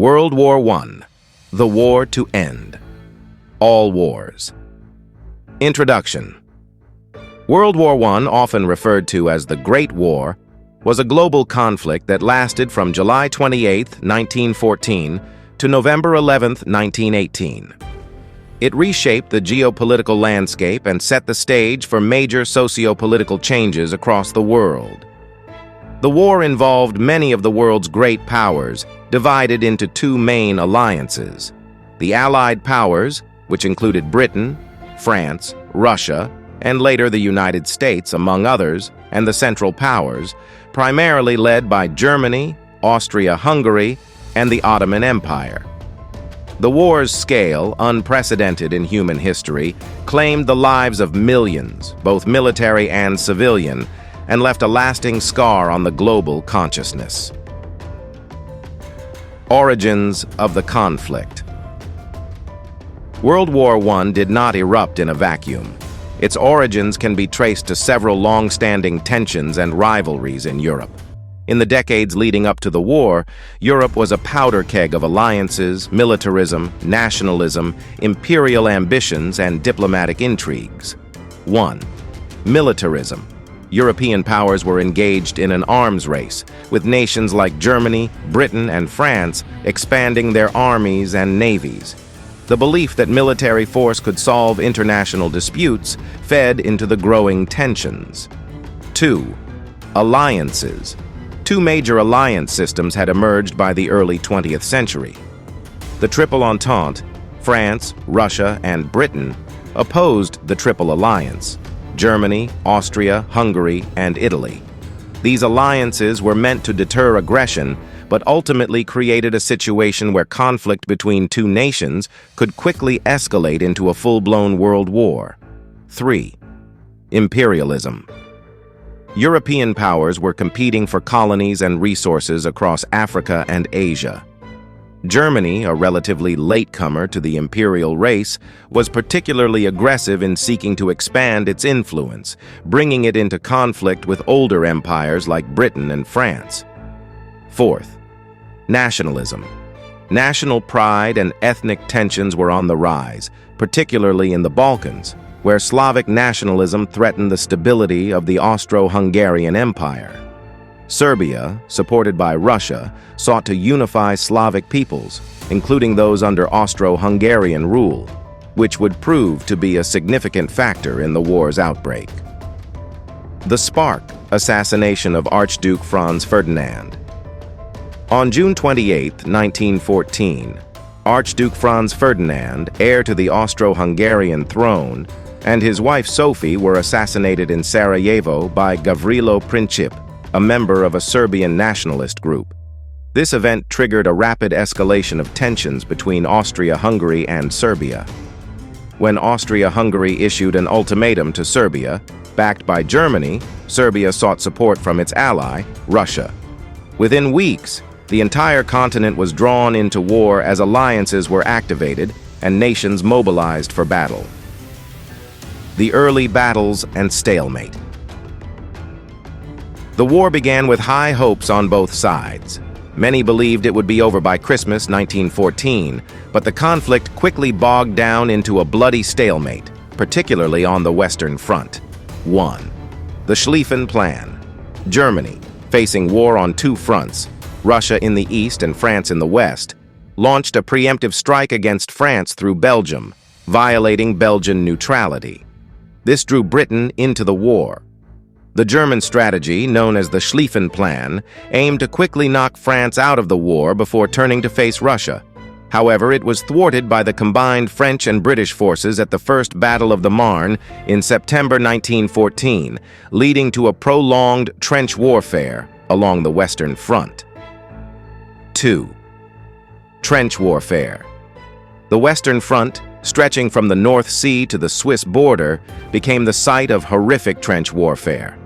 World War I, the war to end. All wars. Introduction. World War I, often referred to as the Great War, was a global conflict that lasted from July 28, 1914 to November 11, 1918. It reshaped the geopolitical landscape and set the stage for major socio-political changes across the world. The war involved many of the world's great powers, divided into two main alliances. The Allied powers, which included Britain, France, Russia, and later the United States, among others, and the Central Powers, primarily led by Germany, Austria-Hungary, and the Ottoman Empire. The war's scale, unprecedented in human history, claimed the lives of millions, both military and civilian, and left a lasting scar on the global consciousness. Origins of the conflict. World War I did not erupt in a vacuum. Its origins can be traced to several long-standing tensions and rivalries in Europe. In the decades leading up to the war, Europe was a powder keg of alliances, militarism, nationalism, imperial ambitions, and diplomatic intrigues. 1. Militarism. European powers were engaged in an arms race, with nations like Germany, Britain, and France expanding their armies and navies. The belief that military force could solve international disputes fed into the growing tensions. 2. Alliances. Two major alliance systems had emerged by the early 20th century. The Triple Entente, France, Russia, and Britain, opposed the Triple Alliance, Germany, Austria, Hungary, and Italy. These alliances were meant to deter aggression, but ultimately created a situation where conflict between two nations could quickly escalate into a full-blown world war. 3. Imperialism. European powers were competing for colonies and resources across Africa and Asia. Germany, a relatively latecomer to the imperial race, was particularly aggressive in seeking to expand its influence, bringing it into conflict with older empires like Britain and France. 4th. Nationalism. National pride and ethnic tensions were on the rise, particularly in the Balkans, where Slavic nationalism threatened the stability of the Austro-Hungarian Empire. Serbia, supported by Russia, sought to unify Slavic peoples, including those under Austro-Hungarian rule, which would prove to be a significant factor in the war's outbreak. The spark: assassination of Archduke Franz Ferdinand. On June 28, 1914, Archduke Franz Ferdinand, heir to the Austro-Hungarian throne, and his wife Sophie were assassinated in Sarajevo by Gavrilo Princip, a member of a Serbian nationalist group. This event triggered a rapid escalation of tensions between Austria-Hungary and Serbia. When Austria-Hungary issued an ultimatum to Serbia, backed by Germany, Serbia sought support from its ally, Russia. Within weeks, the entire continent was drawn into war as alliances were activated and nations mobilized for battle. The early battles and stalemate. The war began with high hopes on both sides. Many believed it would be over by Christmas 1914, but the conflict quickly bogged down into a bloody stalemate, particularly on the Western Front. 1. The Schlieffen Plan. Germany, facing war on two fronts, Russia in the east and France in the west, launched a preemptive strike against France through Belgium, violating Belgian neutrality. This drew Britain into the war. The German strategy, known as the Schlieffen Plan, aimed to quickly knock France out of the war before turning to face Russia. However, it was thwarted by the combined French and British forces at the First Battle of the Marne in September 1914, leading to a prolonged trench warfare along the Western Front. 2. Trench warfare. The Western Front, stretching from the North Sea to the Swiss border, became the site of horrific trench warfare.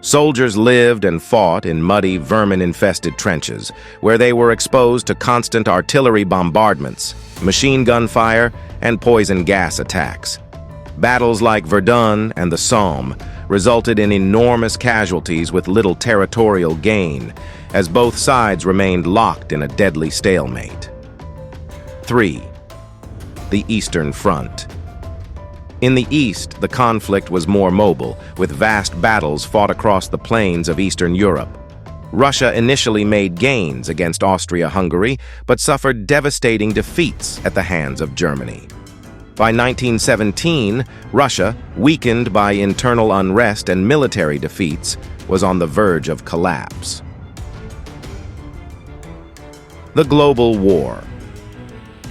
Soldiers lived and fought in muddy, vermin-infested trenches, where they were exposed to constant artillery bombardments, machine gun fire, and poison gas attacks. Battles like Verdun and the Somme resulted in enormous casualties with little territorial gain, as both sides remained locked in a deadly stalemate. 3. The Eastern Front. In the East, the conflict was more mobile, with vast battles fought across the plains of Eastern Europe. Russia initially made gains against Austria-Hungary, but suffered devastating defeats at the hands of Germany. By 1917, Russia, weakened by internal unrest and military defeats, was on the verge of collapse. The Global War.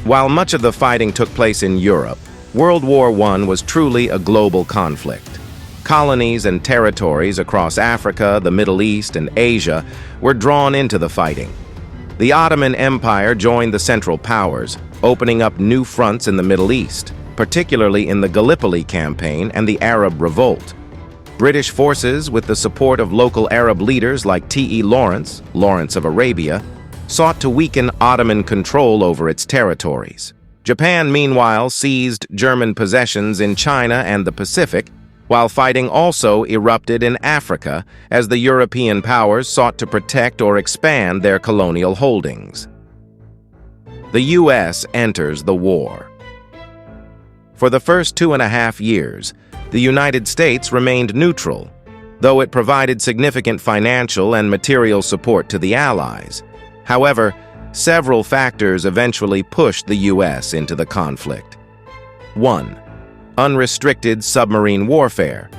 While much of the fighting took place in Europe, World War I was truly a global conflict. Colonies and territories across Africa, the Middle East, and Asia were drawn into the fighting. The Ottoman Empire joined the Central Powers, opening up new fronts in the Middle East, particularly in the Gallipoli Campaign and the Arab Revolt. British forces, with the support of local Arab leaders like T.E. Lawrence of Arabia, sought to weaken Ottoman control over its territories. Japan, meanwhile, seized German possessions in China and the Pacific, while fighting also erupted in Africa as the European powers sought to protect or expand their colonial holdings. The U.S. enters the war. For the first 2.5 years, the United States remained neutral, though it provided significant financial and material support to the Allies. However, several factors eventually pushed the U.S. into the conflict. 1. Unrestricted submarine warfare.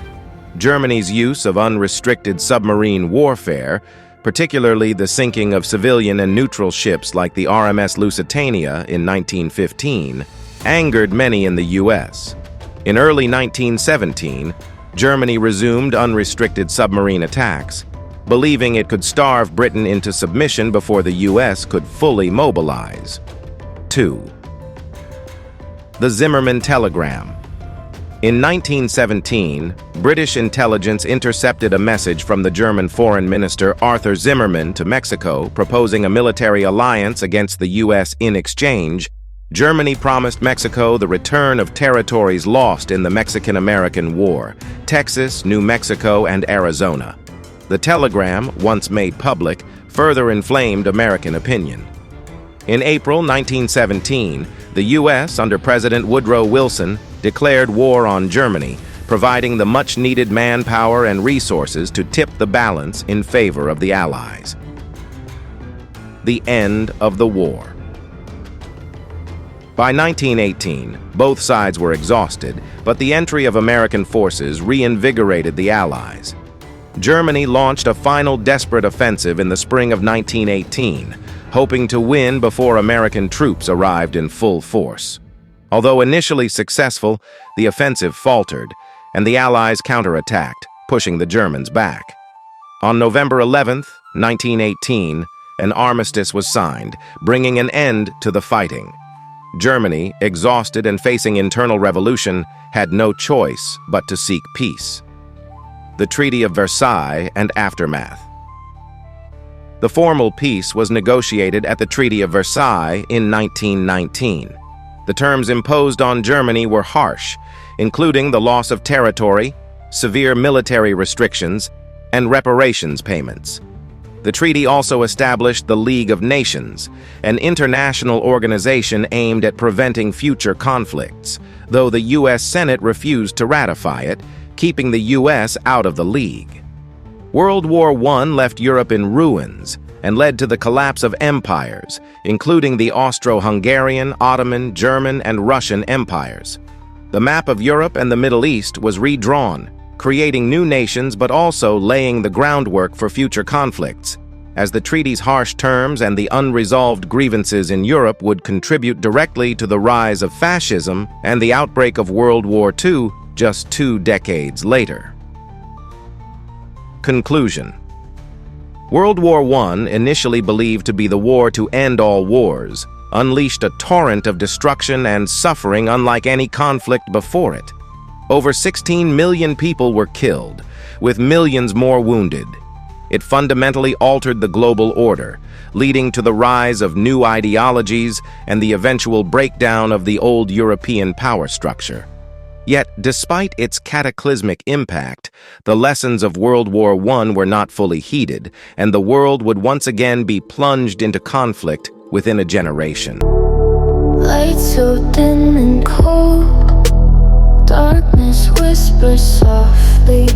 Germany's use of unrestricted submarine warfare, particularly the sinking of civilian and neutral ships like the RMS Lusitania in 1915, angered many in the U.S. In early 1917, Germany resumed unrestricted submarine attacks, believing it could starve Britain into submission before the U.S. could fully mobilize. 2. The Zimmermann Telegram. In 1917, British intelligence intercepted a message from the German Foreign Minister Arthur Zimmermann to Mexico proposing a military alliance against the U.S. In exchange, Germany promised Mexico the return of territories lost in the Mexican-American War, Texas, New Mexico, and Arizona. The telegram, once made public, further inflamed American opinion. In April 1917, the U.S., under President Woodrow Wilson, declared war on Germany, providing the much-needed manpower and resources to tip the balance in favor of the Allies. The end of the war. By 1918, both sides were exhausted, but the entry of American forces reinvigorated the Allies. Germany launched a final desperate offensive in the spring of 1918, hoping to win before American troops arrived in full force. Although initially successful, the offensive faltered, and the Allies counterattacked, pushing the Germans back. On November 11, 1918, an armistice was signed, bringing an end to the fighting. Germany, exhausted and facing internal revolution, had no choice but to seek peace. The Treaty of Versailles and aftermath. The formal peace was negotiated at the Treaty of Versailles in 1919. The terms imposed on Germany were harsh, including the loss of territory, severe military restrictions, and reparations payments. The treaty also established the League of Nations, an international organization aimed at preventing future conflicts, though the U.S. Senate refused to ratify it, keeping the U.S. out of the League. World War I left Europe in ruins and led to the collapse of empires, including the Austro-Hungarian, Ottoman, German, and Russian empires. The map of Europe and the Middle East was redrawn, creating new nations but also laying the groundwork for future conflicts, as the treaty's harsh terms and the unresolved grievances in Europe would contribute directly to the rise of fascism and the outbreak of World War II just 2 decades later. Conclusion. World War I, initially believed to be the war to end all wars, unleashed a torrent of destruction and suffering unlike any conflict before it. Over 16 million people were killed, with millions more wounded. It fundamentally altered the global order, leading to the rise of new ideologies and the eventual breakdown of the old European power structure. Yet, despite its cataclysmic impact, the lessons of World War I were not fully heeded, and the world would once again be plunged into conflict within a generation. Light so dim and cold, darkness whispers softly.